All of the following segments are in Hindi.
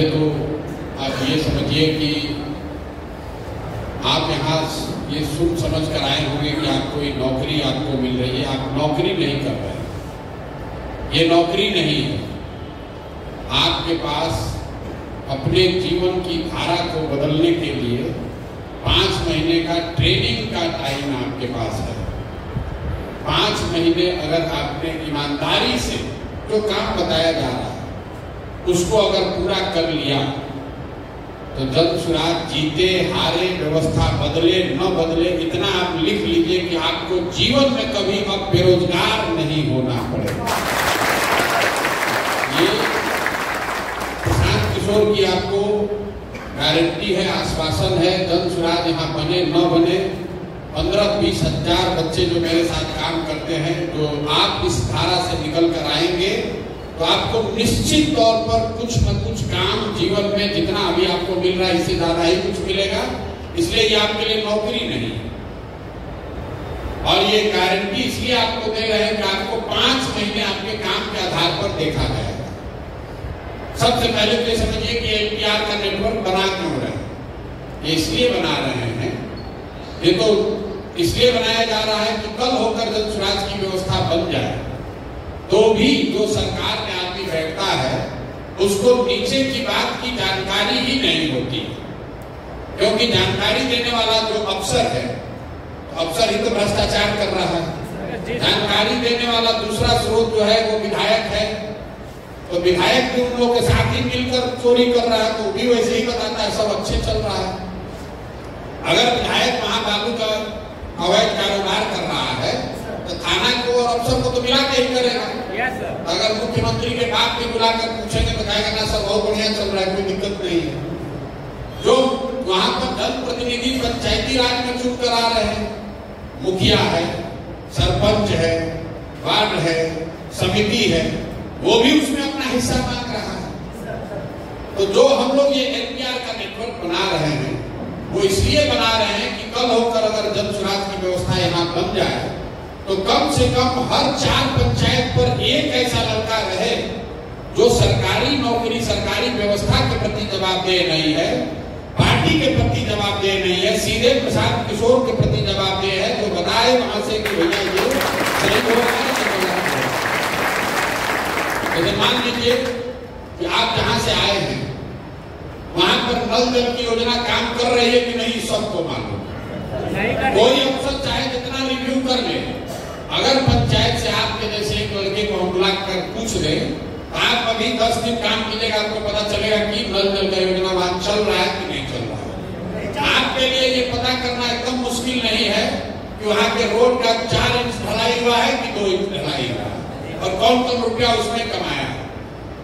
पहले तो आप ये समझिए कि आप यहाँ ये सुन समझ कर आए होंगे कि आपको ये नौकरी आपको मिल रही है। आप नौकरी नहीं कर रहे हैं, ये नौकरी नहीं है। आपके पास अपने जीवन की धारा को बदलने के लिए 5 महीने का ट्रेनिंग का टाइम आपके पास है। 5 महीने अगर आपने ईमानदारी से जो काम बताया जा रहा है उसको अगर पूरा कर लिया तो जल्द सुराग जीते हारे, व्यवस्था बदले न बदले, इतना आप लिख लीजिए कि आपको जीवन में कभी अब बेरोजगार नहीं होना पड़ेगा। ये प्रशांत किशोर की आपको गारंटी है, आश्वासन है। जल्द सुराग यहाँ बने न बने, 15-20 हजार बच्चे जो मेरे साथ काम करते हैं, जो आप इस धारा से निकल कर आएंगे तो आपको निश्चित तौर पर कुछ न कुछ काम जीवन में, जितना अभी आपको मिल रहा है इससे ज्यादा ही कुछ मिलेगा। इसलिए ये आपके लिए नौकरी नहीं, और ये गारंटी इसलिए आपको दे रहे हैं कि आपको 5 महीने आपके काम के आधार पर देखा जाएगा। सबसे पहले तो समझिए कि एनपीआर का नेटवर्क बना क्यों रहे हैं? ये इसलिए बना रहे हैं, ये तो इसलिए बनाया जा रहा है कि कल होकर जब स्वराज की व्यवस्था बन जाए तो भी जो सरकार में आदमी बैठता है उसको नीचे की बात की जानकारी ही नहीं होती, क्योंकि जानकारी देने वाला जो अफसर है, अफसर ही तो भ्रष्टाचार कर रहा है। जानकारी देने वाला दूसरा स्रोत जो है वो विधायक है, तो विधायक भी उन लोगों के साथ ही मिलकर चोरी कर रहा है, तो भी वैसे ही बताता है सब अच्छे चल रहा है। अगर विधायक वहां बाबू का अवैध कारोबार कर रहा है तो थाना को और अफसर को तो मिला के ही करेगा। अगर मुख्यमंत्री के बाप भी बुलाकर पूछेंगे तो कहेगा ना सब बहुत बढ़िया चल रहा है, कोई दिक्कत नहीं है। जो वहां पर जनप्रतिनिधि पंचायती राज में चुन कर आ रहे हैं, मुखिया है, सरपंच है, वार्ड है, समिति है, वो भी उसमें अपना हिस्सा मांग रहा है। तो जो हम लोग ये एनपीआर का नेटवर्क बना रहे हैं वो इसलिए बना रहे हैं कि कल होकर अगर जन सुराग की व्यवस्था यहाँ बन जाए तो कम से कम हर 4 पंचायत पर एक ऐसा लड़का रहे जो सरकारी नौकरी, सरकारी व्यवस्था के प्रति जवाबदेह नहीं है, पार्टी के प्रति जवाबदेह नहीं है, सीधे प्रशांत किशोर के प्रति जवाबदेह है, जो बताए वहां से कि भैया ये सही हो रहा है। जैसे मान लीजिए कि आप जहां से आए हैं वहां पर नल जल की योजना काम कर रही है कि नहीं, सबको मालूम। कोई अफसर चाहे जितना रिव्यू कर ले, अगर पंचायत से आपके जैसे एक लड़के को हम बुला कर पूछ ले, आप अभी 10 दिन काम कीजिएगा, आपको पता चलेगा कि नल जल का योजना वहां चल रहा है कि नहीं चल रहा है। आपके लिए ये पता करना एकदम मुश्किल नहीं है कि वहां के रोड का 4 इंच ढलाई हुआ है कि 2 इंच ढलाई हुआ है और कौन रुपया उसने कमाया।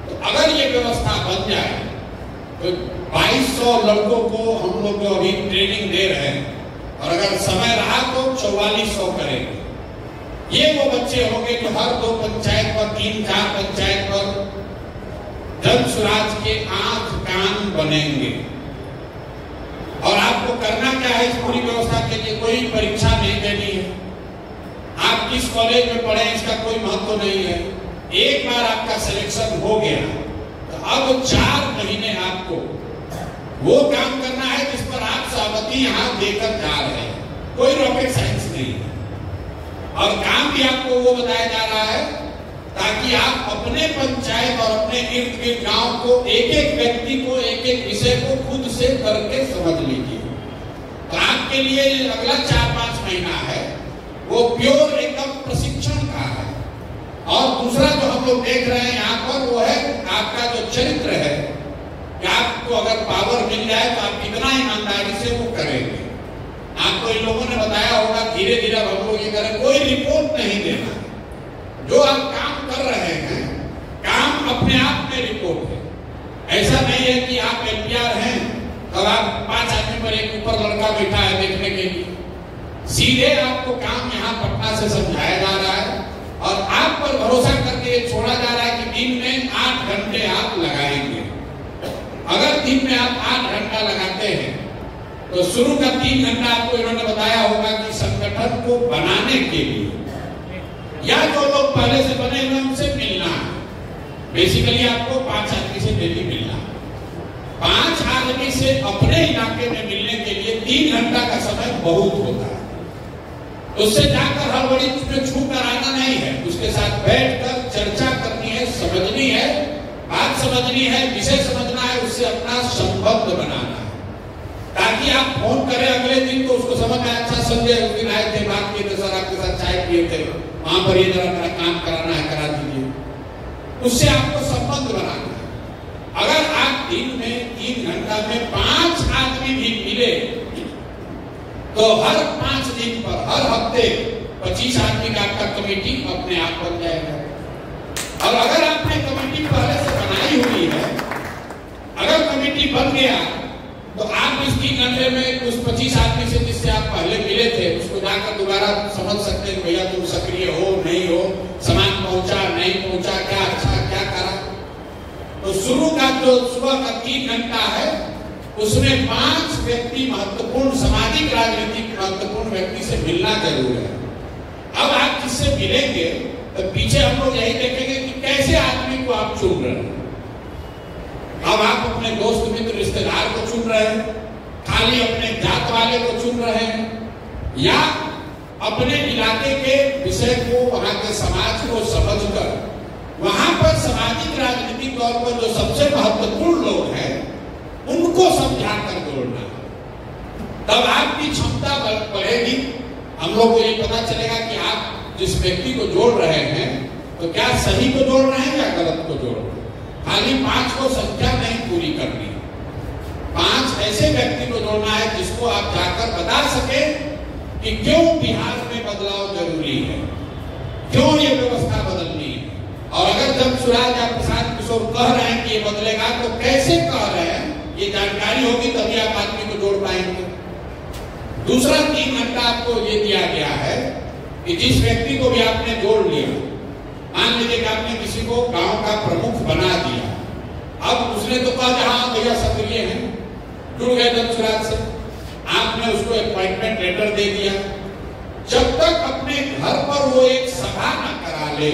तो अगर ये व्यवस्था बन जाए तो 2200 लड़कों को हम लोग अभी ट्रेनिंग दे रहे हैं, और अगर समय रहा तो 4400 करेंगे। ये वो बच्चे होंगे जो हर 2 पंचायत पर, 3-4 पंचायत पर जन सुराज के आंख कान बनेंगे। और आपको करना क्या है इस पूरी व्यवस्था के लिए? कोई परीक्षा नहीं देनी है, आप किस कॉलेज में पढ़े इसका कोई महत्व नहीं है। एक बार आपका सिलेक्शन हो गया तो अब 4 महीने आपको वो काम करना है जिस पर आप सहमति यहाँ देकर जा रहे हैं। कोई रॉकेट साइंस नहीं है, और काम भी आपको वो बताया जा रहा है ताकि आप अपने पंचायत और अपने इर्द गिर्द गांव को, एक एक व्यक्ति को, एक एक विषय को खुद से करके समझ लीजिए। तो आपके लिए अगला 4-5 महीना है वो प्योर एकदम प्रशिक्षण का है। और दूसरा जो हम लोग देख रहे हैं यहाँ पर वो है आपका जो चरित्र है, कि आपको अगर पावर मिल जाए तो आप कितना ईमानदारी से वो करेंगे। आपको इन लोगों ने बताया होगा धीरे धीरे हम लोग ये करें, कोई रिपोर्ट नहीं देना। जो आप काम कर रहे हैं, काम अपने आप में रिपोर्ट है। ऐसा नहीं है कि आप एनपीआर हैं और आप 5 आदमी पर एक ऊपर लड़का बैठा है देखने के लिए। सीधे आपको काम यहाँ पटना से समझाया जा रहा है और आप पर भरोसा करके छोड़ा जा रहा है कि दिन में 8 घंटे आप लगाएंगे। अगर दिन में आप 8 घंटा लगाते हैं तो शुरू का 3 घंटा आपको इन्होंने बताया होगा कि संगठन को बनाने के लिए, या जो लोग पहले से बने हुए उनसे मिलना है। बेसिकली आपको 5 आदमी से डेली मिलना। से अपने इलाके में मिलने के लिए 3 घंटा का समय बहुत होता है। उससे जाकर हड़बड़ी में छू कर आना नहीं है, उसके साथ बैठकर चर्चा करनी है, समझनी है, बात समझनी है, विषय समझना है, उससे अपना संबंध बनाना है, ताकि आप फोन करें अगले दिन तो उसको समझ में अच्छा संजय उस दिन आए थे, बात किए थे सर, आपके साथ चाय पिए थे, वहां पर ये जरा मेरा काम कराना है, करा दीजिए। उससे आपको संबंध बनाना है। अगर आप दिन में 3 घंटा में 5 आदमी भी मिले तो हर 5 दिन पर हर हफ्ते 25 आदमी का आपका कमेटी अपने आप बन जाएगा। और अगर आपने कमेटी पहले से बनाई हुई है, अगर कमेटी बन गया तो आप इस 3 घंटे में उस 25 आदमी से जिससे आप पहले मिले थे उसको जाकर दोबारा समझ सकते हैं, भैया तुम सक्रिय हो नहीं हो, सामान पहुंचा नहीं पहुंचा, क्या अच्छा क्या करा। तो शुरू का जो सुबह का 3 घंटा है उसमें 5 व्यक्ति महत्वपूर्ण, सामाजिक राजनीतिक महत्वपूर्ण व्यक्ति से मिलना जरूर है। अब आप जिससे मिलेंगे तो पीछे हम लोग यही देखेंगे कि कैसे आदमी को आप चुन रहे हैं। अब आप अपने दोस्त मित्र रिश्तेदार को चुन रहे हैं, खाली अपने जात वाले को चुन रहे हैं, या अपने इलाके के विषय को, वहां के समाज को समझकर वहां पर सामाजिक राजनीतिक तौर पर जो सबसे महत्वपूर्ण लोग हैं उनको समझा कर जोड़ना, तब आपकी क्षमता बढ़ेगी। हम लोग को ये पता चलेगा कि आप जिस व्यक्ति को जोड़ रहे हैं तो क्या सही को जोड़ रहे हैं या गलत को जोड़ रहे हैं। खाली 5 को संख्या नहीं पूरी करनी, 5 ऐसे व्यक्ति को जोड़ना है जिसको आप जाकर बता सके कि क्यों बिहार में बदलाव जरूरी है, क्यों ये व्यवस्था बदलनी है। और अगर जब सुराज या प्रशांत किशोर कह रहे हैं कि ये बदलेगा तो कैसे कह रहे हैं, ये जानकारी होगी तभी आप आदमी को जोड़ पाएंगे। दूसरा 3 घंटा आपको ये दिया गया है कि जिस व्यक्ति को भी आपने जोड़ लिया, मान लीजिए कि आपने किसी को गांव का प्रमुख बना दिया, अब उसने तो कहा जहां भैया सक्रिय है, जुड़ गए जनसुराज से, आपने उसको अपॉइंटमेंट लेटर दे दिया। जब तक अपने घर पर वो एक सभा न करा ले,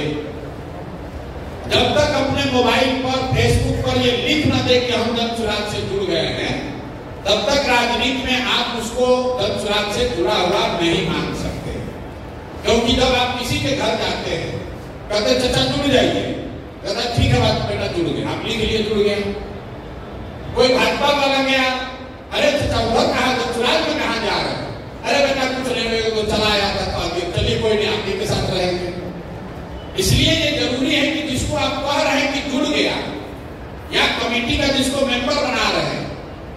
जब तक अपने मोबाइल पर फेसबुक पर ये लिख न दे कि हम जनसुराज से जुड़ गए हैं, तब तक राजनीति में आप उसको जनसुराज से जुड़ा हुआ नहीं मान सकते। क्योंकि जब आप किसी के घर जाते हैं, कहते चाचा जुड़ जाइए, कहता ठीक है बात बेटा जुड़ गए, आप लिख लिए जुड़ गए। कोई भाजपा वाला गया, अरे चाचा उधर कहा जनसुराज में कहा जा रहे हैं, अरे बेटा कुछ नहीं तो चला आया था, चलिए कोई नहीं आप के साथ रहेंगे। इसलिए ये जरूरी है कि जिसको आप कह रहे हैं कि जुड़ गया, या कमेटी का जिसको मेंबर बना रहे हैं,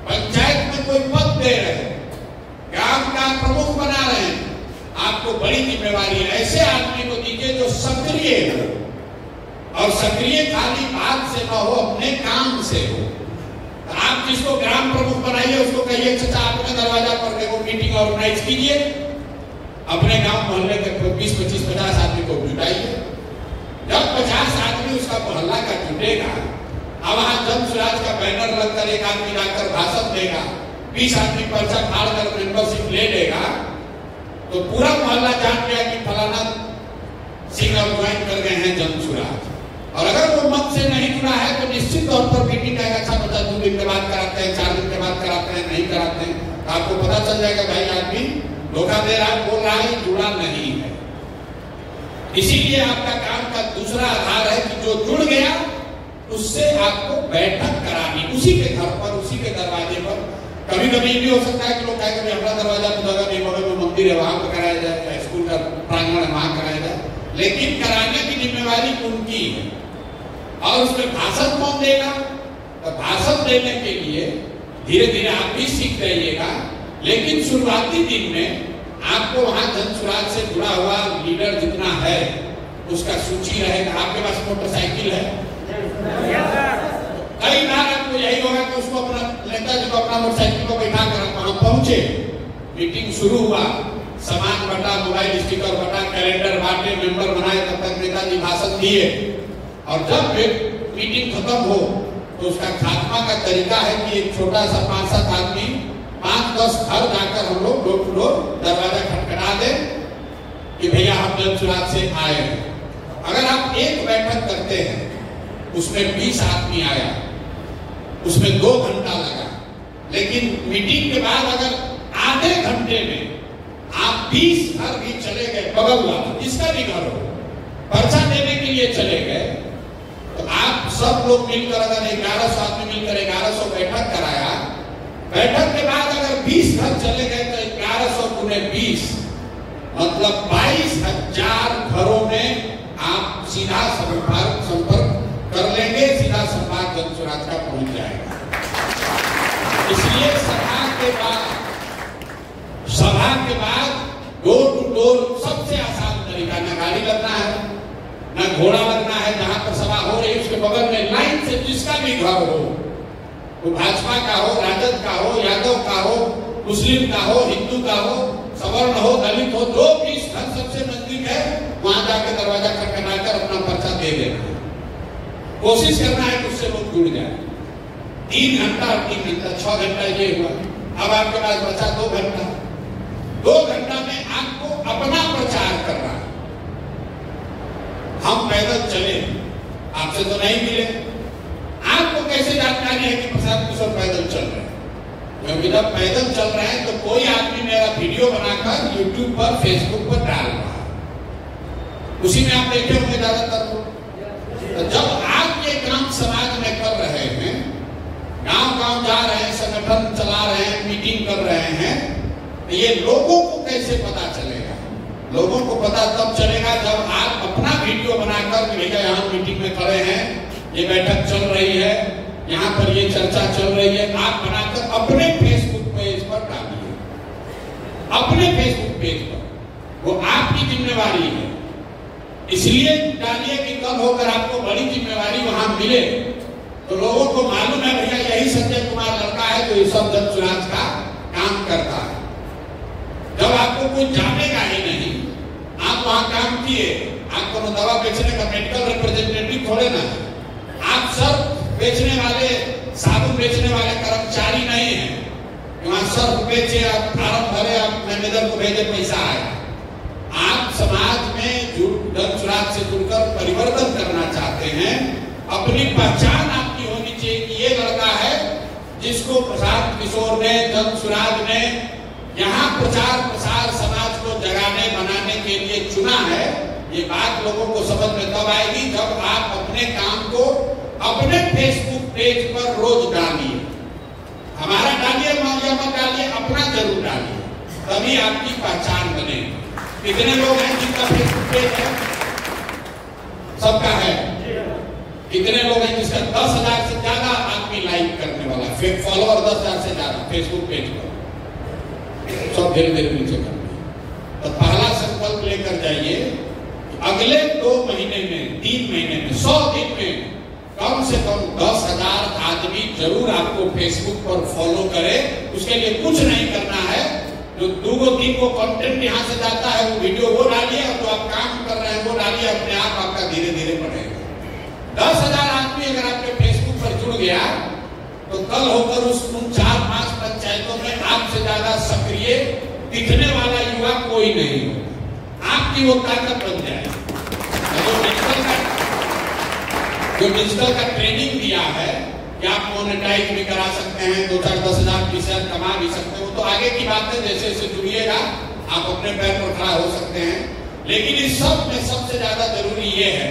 पंचायत में कोई पद दे रहे हैं, ग्राम का प्रमुख बना रहे हैं, आपको बड़ी जिम्मेवारी है ऐसे आदमी को दीजिए जो सक्रिय हो, और सक्रिय खाली बात से न हो, अपने काम से हो। तो आप जिसको ग्राम प्रमुख बनाइए उसको कहिए चाचा आपके दरवाजा पर देखो मीटिंग ऑर्गेनाइज कीजिए, अपने गांव मोहल्ले के 20, 25, 50 आदमी को जुटाइए। जब 50 आदमी उसका मोहल्ला का जुटेगा, अब वहां जनसुराज का बैनर लगकर एक आदमी जाकर भाषण देगा, 20 आदमी पर्चा फाड़ कर मेंबरशिप ले लेगा, तो पूरा मोहल्ला जान गया कि फलाना सिंह अब ज्वाइन कर गए हैं जनसुराज। और अगर वो मन से नहीं जुड़ा है तो निश्चित तौर पर मीटिंग का अच्छा बता 2 दिन के बाद कराते हैं, 4 दिन के बाद कराते हैं, नहीं कराते हैं, तो आपको पता चल जाएगा भाई आदमी धोखा दे रहा, बोल रहा है, जुड़ा नहीं है। इसीलिए आपका काम का दूसरा आधार है कि जो जुड़ गया उससे आपको बैठक करानी, उसी के घर पर, उसी के दरवाजे पर। कभी कभी भी हो सकता है कि लोग कहें हमारा दरवाजा तो जगह नहीं, मगर वो मंदिर है वहां पर कराया जाए, स्कूल का प्रांगण है वहां कराया जाए, लेकिन कराने की जिम्मेवारी उनकी है। और उसमें भाषण कौन देगा? तो भाषण देने के लिए धीरे धीरे आप भी सीख रहिएगा, लेकिन शुरुआती दिन में आपको वहां जनसुराज से जुड़ा हुआ लीडर जितना है उसका सूची रहेगा। आपके पास मोटरसाइकिल है, कई बार आपको यही होगा कि उसको अपना नेताजी को अपना मोटरसाइकिल को बैठा कर वहां पहुंचे, मीटिंग शुरू हुआ, सामान बटा, मोबाइल स्टिकर बटा, कैलेंडर बांटे, मेंबर बनाए, तब तक नेताजी भाषण दिए, और जब मीटिंग खत्म हो तो उसका खात्मा का तरीका है कि एक छोटा सा 5-7 आदमी 5-10 घर जाकर हम लोग डोर टू डोर दरवाजा खटखटा दे कि भैया हम जनसुराज से आए हैं। अगर आप एक बैठक करते हैं, उसमें 20 आदमी आया, उसमें 2 घंटा लगा, लेकिन मीटिंग के बाद अगर आधे घंटे में आप 20 घर भी चले गए, बगल वाला जिसका भी घर हो, पर्चा देने के लिए चले गए, तो आप सब लोग मिलकर अगर 1100 आदमी मिलकर 1100 बैठक कराया, बैठक के बाद अगर 20 घर चले गए तो 1100 गुने 20 मतलब 22,000 घरों में आप सीधा संपर्क कर लेंगे, सीधा संवाद जनसुराज का पहुंच जाएगा। इसलिए सभा के बाद डोर टू डोर सबसे आसान तरीका, न गाड़ी लगना है न घोड़ा लगना है, जहां पर सभा हो रही है उसके बगल में लाइन से जिसका भी घर हो, वो भाजपा का हो, राजद का हो, यादव का हो, मुस्लिम का हो, हिंदू का हो, सवर्ण हो, दलित हो, जो भी घर सबसे नजदीक है वहां जाकर दरवाजा खटखटाकर अपना पर्चा दे देना है। कोशिश करना है कि उससे लोग जुड़ जाए। 3 घंटा 6 घंटा ये हुआ, अब आपके पास बचा 2 घंटा। 2 घंटा में आपको अपना प्रचार करना है। हम पैदल चले, आपसे तो नहीं मिले, आपको कैसे जानकारी है कि प्रसाद किशोर पैदल चल रहे हैं? क्योंकि जब पैदल चल रहे हैं तो कोई आदमी मेरा वीडियो बनाकर यूट्यूब पर, फेसबुक पर डाल रहा है, उसी में आप देखे होंगे ज्यादातर। तो जब आप ये काम समाज में कर रहे हैं, गांव-गांव जा रहे हैं, संगठन चला रहे हैं, मीटिंग कर रहे हैं, तो ये लोगों को कैसे पता चलेगा? लोगों को पता तब चलेगा जब आप अपना वीडियो बनाकर भैया यहाँ मीटिंग में खड़े हैं, ये बैठक चल रही है, यहाँ पर ये चर्चा चल रही है, आप बनाकर अपने फेसबुक पेज पर डालिए। अपने फेसबुक पेज पर, वो आपकी जिम्मेवारी है। इसलिए डालिए कि कल होकर आपको बड़ी जिम्मेवारी वहां मिले तो लोगों को मालूम है भैया यही संजय कुमार लड़का है जो इस सब जनसुराज का काम करता है। जब आपको कोई जानेगा ही नहीं, आप वहां काम किए, आप कोनो दवा बेचने का मेडिकल रिप्रेजेंटेटिव थोड़े ना, आप सर्फ बेचने वाले, साबुन बेचने वाले कर्मचारी नहीं है, वहां सर्फ बेचे, आप फार्म भरे, आप मैनेजर को भेजे, पैसा आया। आप समाज में जनसुराज से जुड़कर परिवर्तन करना चाहते हैं, अपनी पहचान आपकी होनी चाहिए कि ये लड़का है जिसको प्रसाद किशोर ने, जनसुराज ने यहाँ प्रचार प्रसार समाज को जगाने बनाने के लिए चुना है। ये बात लोगों को समझ में तब आएगी जब आप अपने काम को अपने फेसबुक पेज पर रोज डालिए। हमारा डालिए, मौलिया मत डालिए, अपना जरूर डालिए, तभी आपकी पहचान बनेगी। कितने लोग हैं जिनका फेसबुक पेज है? सबका है। कितने लोग हैं जिसका 10,000 से ज्यादा आदमी लाइक करने वाला, फॉलोअर 10,000 से ज्यादा फेसबुक पेज पर? सब धीरे धीरे नीचे करना। तो पहला संकल्प लेकर जाइए, अगले 2 महीने में, 3 महीने में, 100 दिन में कम से कम 10,000 आदमी जरूर आपको फेसबुक पर फॉलो करे। उसके लिए कुछ नहीं करना है, जो 2-3 को कंटेंट यहाँ से जाता है वो वीडियो वो डालिए, और जो आप काम कर रहे हैं वो डालिए, अपने आप आपका धीरे धीरे बढ़ेगा। 10,000 आदमी अगर आपके फेसबुक पर जुड़ गया तो कल होकर उन 4-5 पंचायतों में आपसे ज्यादा सक्रिय दिखने वाला युवा कोई नहीं होगा। आपकी वो ताकत बन जाएगी। जो डिजिटल का ट्रेनिंग दिया है कि आप मोनेटाइज भी करा सकते हैं, 2-4-10,000 % कमा भी सकते हो, तो आगे की बात है, जैसे जैसे जुड़िएगा आप अपने पैर पर खड़ा हो सकते हैं। लेकिन इस सब में सबसे ज्यादा जरूरी ये है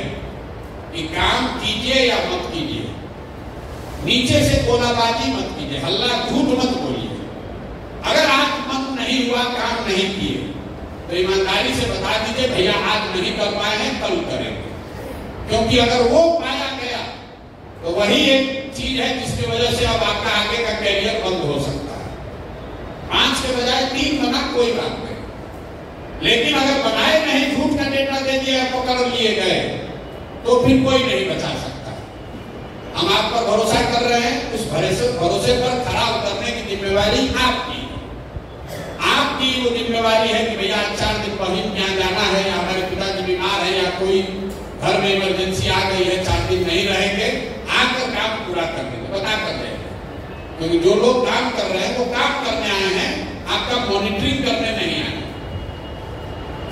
कि काम कीजिए या मत कीजिए, नीचे से गोलाबाजी मत कीजिए, हल्ला झूठ मत बोलिए। अगर आज मन नहीं हुआ, काम नहीं किए, तो ईमानदारी से बता दीजिए भैया आज नहीं कर पाए हैं, कल करेंगे। क्योंकि अगर वो पाया गया तो वही एक चीज है जिसकी वजह से अब आपका आगे का कैरियर बंद हो सकता है। 5 के बजाय 3 बना, कोई बात नहीं। लेकिन अगर बनाए नहीं, झूठ का डेटा दे दिया, पकड़ लिए गए, तो फिर कोई नहीं बचा सकता। हम आप पर भरोसा कर रहे हैं, उस भरोसे पर खरा उतरने की जिम्मेवारी आपकी। आपकी वो जिम्मेवारी है कि भैया 4 दिन बहिन यहाँ जाना है, या हमारे पिताजी बीमार है, या कोई घर में इमरजेंसी आ गई है, 4 दिन नहीं रहेंगे, आकर काम पूरा कर देंगे, बता कर देंगे। क्योंकि जो लोग काम कर रहे हैं वो काम करने आए हैं, आपका मॉनिटरिंग करने नहीं आए।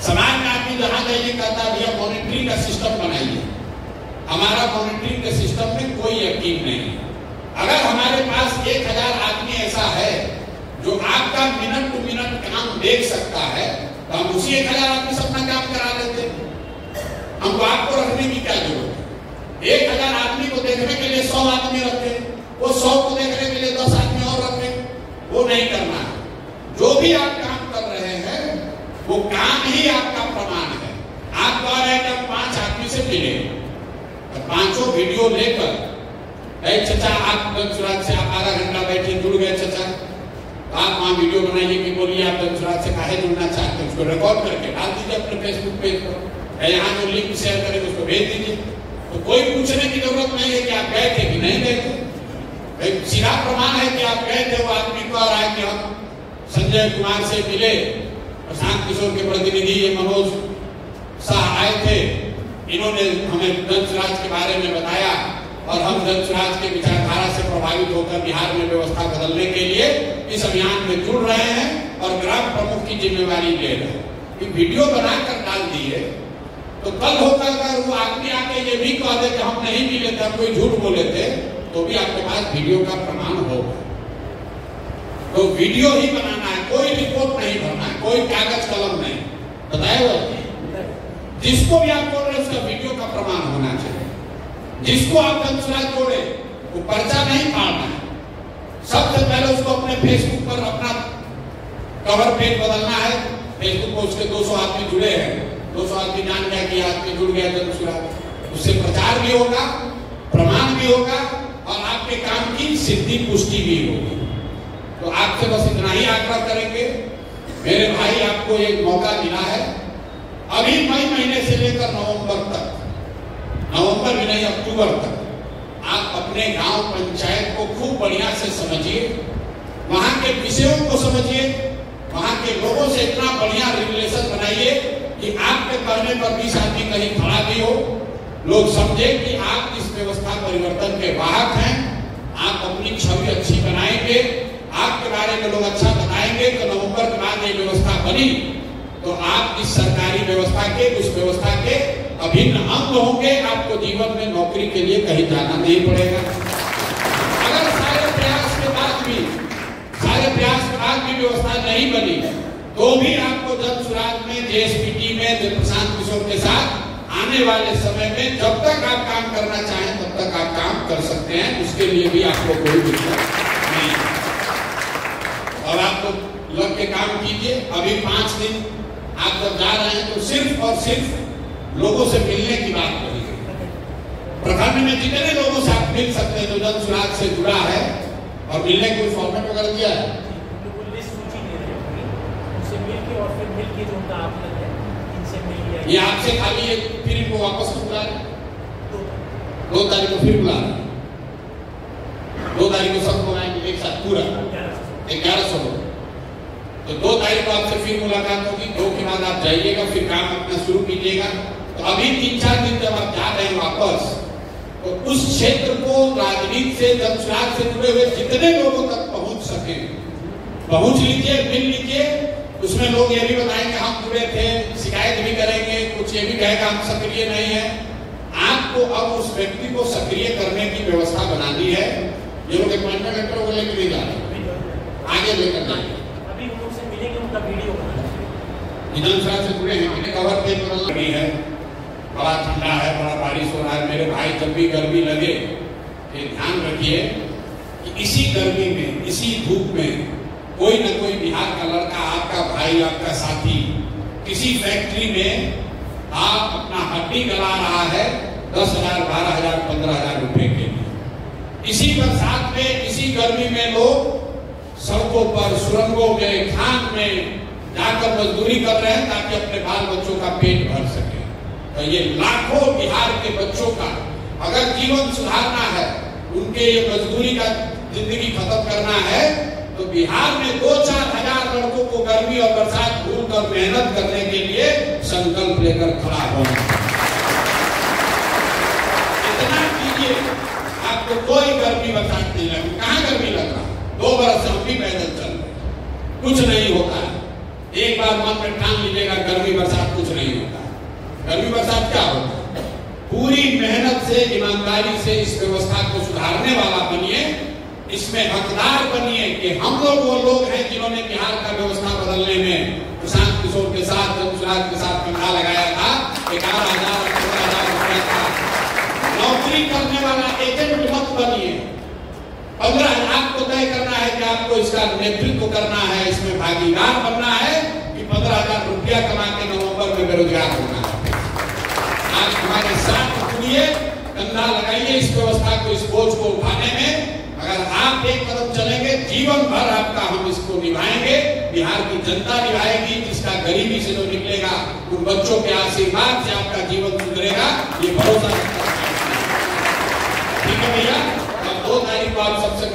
समाज में आदमी जहां जाइए कहता है भैया मॉनिटरिंग का सिस्टम बनाइए। हमारा मॉनिटरिंग के सिस्टम में कोई यकीन नहीं है। अगर हमारे पास 1000 आदमी ऐसा है उसी 1000 आदमी से अपना काम करा लेते। हमको आपको रखने की क्या जरूरत है? 1000 आदमी को देखने के लिए 100 आदमी रखे, वो 100 को देखने के लिए 10 आदमी और रखे, वो नहीं करना है। जो भी आप काम कर रहे हैं वो काम ही आपका प्रमाण है। आप कह रहे हैं कि हम 5 आदमी से मिले, तो 5 वीडियो लेकर, चचा आप दंसुराज से आप आधा घंटा बैठे जुड़ गए चचा, आप वहां वीडियो बनाइए कि बोलिए आप दंसुराज से काहे जुड़ना चाहते हैं, उसको रिकॉर्ड करके डाल दीजिए अपने फेसबुक पेज पर, यहाँ जो लिंक शेयर करेंगे उसको भेज दीजिए। तो कोई पूछने की जरूरत नहीं है कि आप गए थे कि नहीं गए थे। सीधा प्रमाण है कि आप गए थे। वो आदमी कह रहा है कि हम संजय कुमार से मिले, प्रशांत किशोर के प्रतिनिधि ये मनोज शाह आए थे, इन्होंने हमें दंसराज के बारे में बताया और हम दंसराज के विचारधारा से प्रभावित होकर बिहार में व्यवस्था बदलने के लिए इस अभियान में जुड़ रहे हैं और ग्राम प्रमुख की जिम्मेवारी ले रहे हैं। कि वीडियो बनाकर डाल दिए तो कल होकर अगर वो आदमी आके ये भी कह दे कि हम नहीं मिले थे, हम कोई झूठ बोले थे, तो भी आपके पास वीडियो का प्रमाण होगा। तो वीडियो ही बनाना है, कोई रिपोर्ट नहीं भरना है, कोई कागज कलम नहीं। बताया हुआ जिसको भी आप बोल रहे हैं उसका वीडियो का प्रमाण होना चाहिए। जिसको आप दंसराज जोड़े वो पर्चा नहीं फाड़ना है। सबसे पहले उसको अपने फेसबुक पर अपना कवर पेज बदलना है। फेसबुक पर उसके 200 आदमी जुड़े हैं, 200 आदमी जान गया कि आदमी जुड़ गया दंसराज, उससे प्रचार भी होगा, प्रमाण भी होगा और आपके काम की सिद्धि पुष्टि भी होगी। तो आपसे बस इतना ही आग्रह करेंगे मेरे भाई, आपको एक मौका मिला है। अभी मई महीने से लेकर नवंबर तक, नवंबर में नहीं अक्टूबर तक, आप अपने गांव पंचायत को खूब बढ़िया से समझिए, वहां के विषयों को समझिए, वहां के लोगों से इतना बढ़िया रिलेशन बनाइए कि आपके कहने पर 20 आदमी कहीं खड़ा भी हो, लोग समझे कि आप इस व्यवस्था परिवर्तन के वाहक हैं। आप अपनी छवि अच्छी बनाएंगे, आपके बारे में लोग अच्छा बताएंगे, तो नवंबर के बाद ये व्यवस्था बनी तो आप इस सरकारी व्यवस्था के, उस व्यवस्था के अभिन्न अंग होंगे। आपको जीवन में नौकरी के लिए कहीं जाना नहीं पड़ेगा। अगर सारे प्रयास के बाद भी व्यवस्था नहीं बनी तो भी आपको दंसराज में, जेएसपीटी में प्रशांत किशोर के साथ आने वाले समय में जब तक आप काम करना चाहें तब तक आप काम कर सकते हैं। उसके लिए भी आपको कोई दिक्कत नहीं। और आप तो लग के काम कीजिए। अभी 5 दिन आप जब जा रहे हैं तो सिर्फ और सिर्फ लोगों से मिलने की बात करिए। प्रखंड में जितने लोगों से आप मिल सकते हैं जो दंसराज से जुड़ा है और मिलने को फॉर्मेट वगैरह दिया है, ये आपसे खाली एक फिर को वापस बुला रहे, 2 तारीख को फिर बुला रहे, 2 तारीख को सब बुलाएंगे एक साथ पूरा 1100 लोग। तो 2 तारीख को आपसे फिर मुलाकात होगी, 2 के बाद आप जाइएगा, फिर काम अपना शुरू कीजिएगा। तो अभी 3-4 दिन जब आप जा रहे हैं वापस, तो उस क्षेत्र को राजनीति से, दंसराज से जुड़े हुए जितने लोगों तक पहुंच सके पहुंच लीजिए, मिल लीजिए। उसमें लोग ये भी बताएंगे हम जुड़े थे, शिकायत भी करेंगे, कुछ ये भी कहेगा हम सक्रिय नहीं है। आपको अब उस व्यक्ति को सक्रिय करने की व्यवस्था बनानी है। ये लोग अपॉइंटमेंट लेटर वो लेकर नहीं जा रहे, आगे लेकर जाएंगे। अभी उनसे मिलेंगे, उनका वीडियो दंसराज से जुड़े हैं, मैंने कवर पेज बदल रही है, बड़ा ठंडा है, बड़ा बारिश हो रहा है। मेरे भाई जब भी गर्मी लगे ये ध्यान रखिए कि इसी गर्मी में, इसी धूप में कोई न कोई बिहार का लड़का, आपका भाई, आपका साथी किसी फैक्ट्री में आप अपना हड्डी गला रहा है 10,000, 12,000, 15,000 रुपए के लिए। इसी बरसात में, इसी गर्मी में लोग सड़कों पर, सुरंगों में, खान में जाकर मजदूरी कर रहे हैं ताकि अपने बाल बच्चों का पेट भर सके। तो ये लाखों बिहार के बच्चों का अगर जीवन सुधारना है, उनके ये मजदूरी का जिंदगी खत्म करना है, तो बिहार में 2-4 हजार लड़कों को गर्मी और बरसात भूल कर मेहनत करने के लिए संकल्प लेकर खड़ा होना। इतना कीजिए, आपको कोई गर्मी बरसात नहीं लगी। कहाँ गर्मी लग रहा? 2 बरस से हम भी पैदल चल रहे, कुछ नहीं होता है। एक बार मन में ठान लीजिएगा गर्मी बरसात कुछ नहीं होता। गर्मी बरसात क्या होता है? पूरी मेहनत से, ईमानदारी से इस व्यवस्था को सुधारने वाला बनिए, इसमें हकदार बनिए कि हम लोग वो लोग हैं जिन्होंने बिहार का व्यवस्था बदलने में प्रशांत किशोर के साथ जमशेद के साथ कंधा लगाया था, 11,000 15,000 रुपया का नौकरी करने वाला एजेंट मत बनिए। 15,000 को तय करना है कि आपको इसका नेतृत्व करना है, इसमें भागीदार बनना है कि 15,000 रुपया कमा के नवंबर में बेरोजगार होना है। आज हमारे साथ जुड़िए, कंधा लगाइए इस व्यवस्था को, इस बोझ को उठाने में। अगर आप एक कदम चलेंगे, जीवन भर आपका हम इसको निभाएंगे, बिहार की जनता निभाएगी, जिसका गरीबी से जो निकलेगा, उन बच्चों के आशीर्वाद से आपका जीवन सुधरेगा, ये भरोसा। ठीक है भैया, अब 2 तारीख को आप सबसे